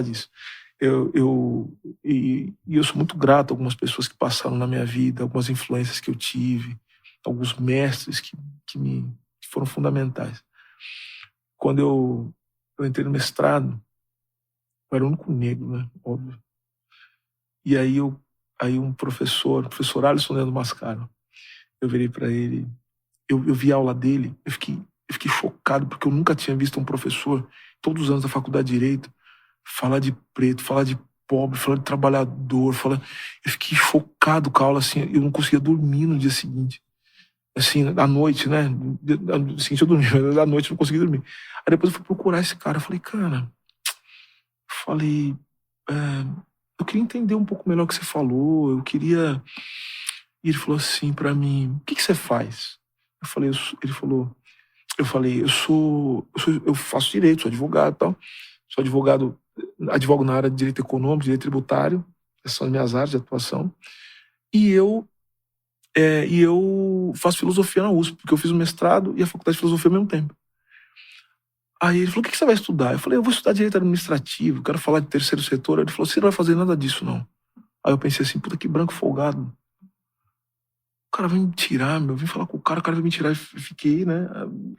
disso. Eu sou muito grato a algumas pessoas que passaram na minha vida, algumas influências que eu tive, alguns mestres que foram fundamentais. Quando eu entrei no mestrado, eu era o único negro, né? Óbvio. E aí um professor Alisson Leandro Mascaro, eu virei para ele, eu vi a aula dele, eu fiquei chocado, porque eu nunca tinha visto um professor, todos os anos da faculdade de Direito, falar de preto, falar de pobre, falar de trabalhador, eu fiquei chocado com a aula, assim, eu não conseguia dormir no dia seguinte. Assim, à noite, né? No seguinte eu dormi, mas à noite eu não conseguia dormir. Aí depois eu fui procurar esse cara, eu falei, eu queria entender um pouco melhor o que você falou, E ele falou assim pra mim, o que você faz? Eu faço direito, sou advogado e tal. Sou advogo na área de direito econômico, direito tributário, essas são as minhas áreas de atuação. E eu faço filosofia na USP, porque eu fiz o mestrado e a faculdade de filosofia ao mesmo tempo. Aí ele falou, o que você vai estudar? Eu falei, eu vou estudar direito administrativo, quero falar de terceiro setor. Ele falou, você não vai fazer nada disso, não. Aí eu pensei assim, puta, que branco folgado. O cara vai me tirar, eu vim falar com o cara vai me tirar. Eu fiquei, né?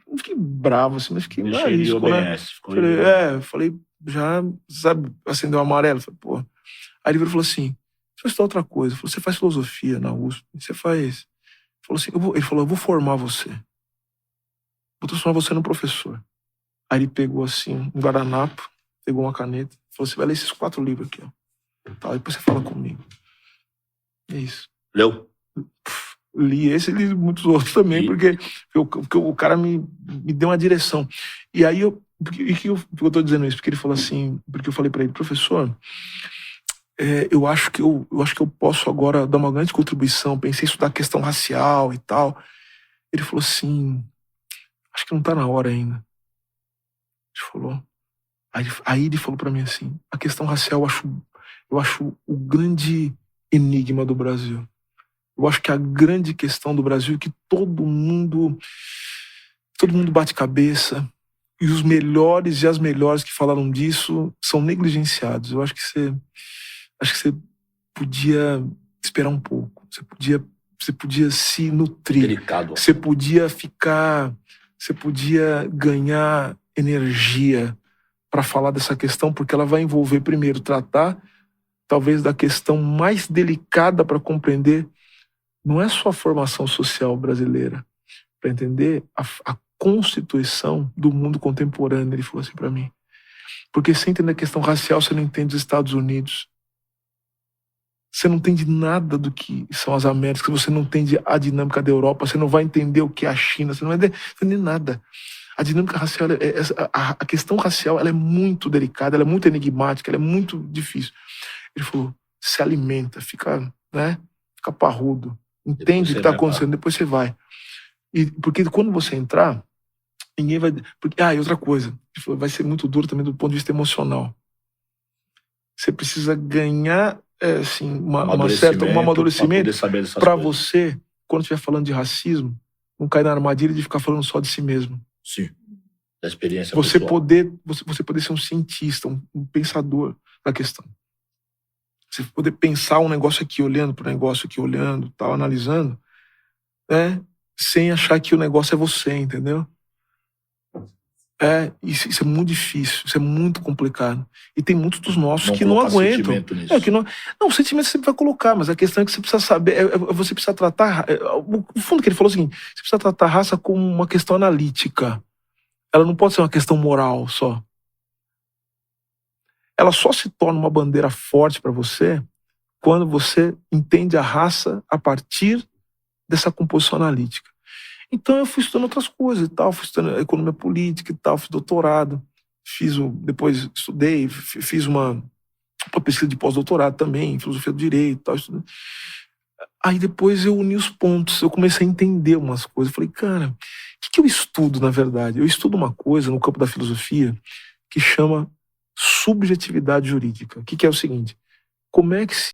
Não fiquei bravo, assim, mas fiquei na risco, né? Falei, já, sabe, acendeu o amarelo. Falei, pô. Aí ele falou assim, deixa eu estudar outra coisa. Ele falou, você faz filosofia na USP, você faz... Ele falou, eu vou formar você. Vou transformar você num professor. Aí ele pegou assim, um guardanapo, pegou uma caneta, falou, você vai ler esses 4 livros aqui, ó. Tá, depois você fala comigo. É isso. Leu? Li esse e li muitos outros também, porque o cara me deu uma direção. E aí por que eu tô dizendo isso? Porque ele falou assim, porque eu falei para ele, professor, eu acho que eu posso agora dar uma grande contribuição, pensei em estudar a questão racial e tal. Ele falou assim, acho que não tá na hora ainda. Ele falou. Aí ele falou para mim assim, a questão racial eu acho o grande enigma do Brasil. Eu acho que a grande questão do Brasil é que todo mundo bate cabeça, e os melhores e as melhores que falaram disso são negligenciados. Eu acho que você podia esperar um pouco. Você podia se nutrir. Delicado. Você podia ganhar energia para falar dessa questão, porque ela vai envolver, primeiro, tratar talvez da questão mais delicada para compreender. Não é só a formação social brasileira, para entender a constituição do mundo contemporâneo, ele falou assim para mim. Porque sem entender a questão racial, você não entende os Estados Unidos. Você não entende nada do que são as Américas, você não entende a dinâmica da Europa, você não vai entender o que é a China, você não vai entender nada. A dinâmica racial, a questão racial, ela é muito delicada, ela é muito enigmática, ela é muito difícil. Ele falou, se alimenta, fica parrudo. Entende o que está acontecendo, depois você vai. Porque quando você entrar, ninguém vai... e outra coisa, ele falou, vai ser muito duro também do ponto de vista emocional. Você precisa ganhar um amadurecimento para você, quando estiver falando de racismo, não cair na armadilha de ficar falando só de si mesmo. Sim, da experiência você pessoal. Você poder ser um cientista, um pensador da questão. Você poder pensar um negócio aqui, olhando para o negócio aqui, olhando, tal, analisando, né? Sem achar que o negócio é você, entendeu? Isso é muito difícil, isso é muito complicado. E tem muitos dos nossos que não aguentam. O sentimento você sempre vai colocar, mas a questão é que você precisa saber, você precisa tratar, o fundo que ele falou é o seguinte, você precisa tratar a raça como uma questão analítica. Ela não pode ser uma questão moral só. Ela só se torna uma bandeira forte para você quando você entende a raça a partir dessa composição analítica. Então eu fui estudando outras coisas e tal, fui estudando economia política e tal, fiz doutorado, depois estudei, fiz uma pesquisa de pós-doutorado também, em filosofia do direito e tal. Estudei. Aí depois eu uni os pontos, eu comecei a entender umas coisas. Eu falei, cara, o que eu estudo na verdade? Eu estudo uma coisa no campo da filosofia que chama subjetividade jurídica. O que é o seguinte? Como é que se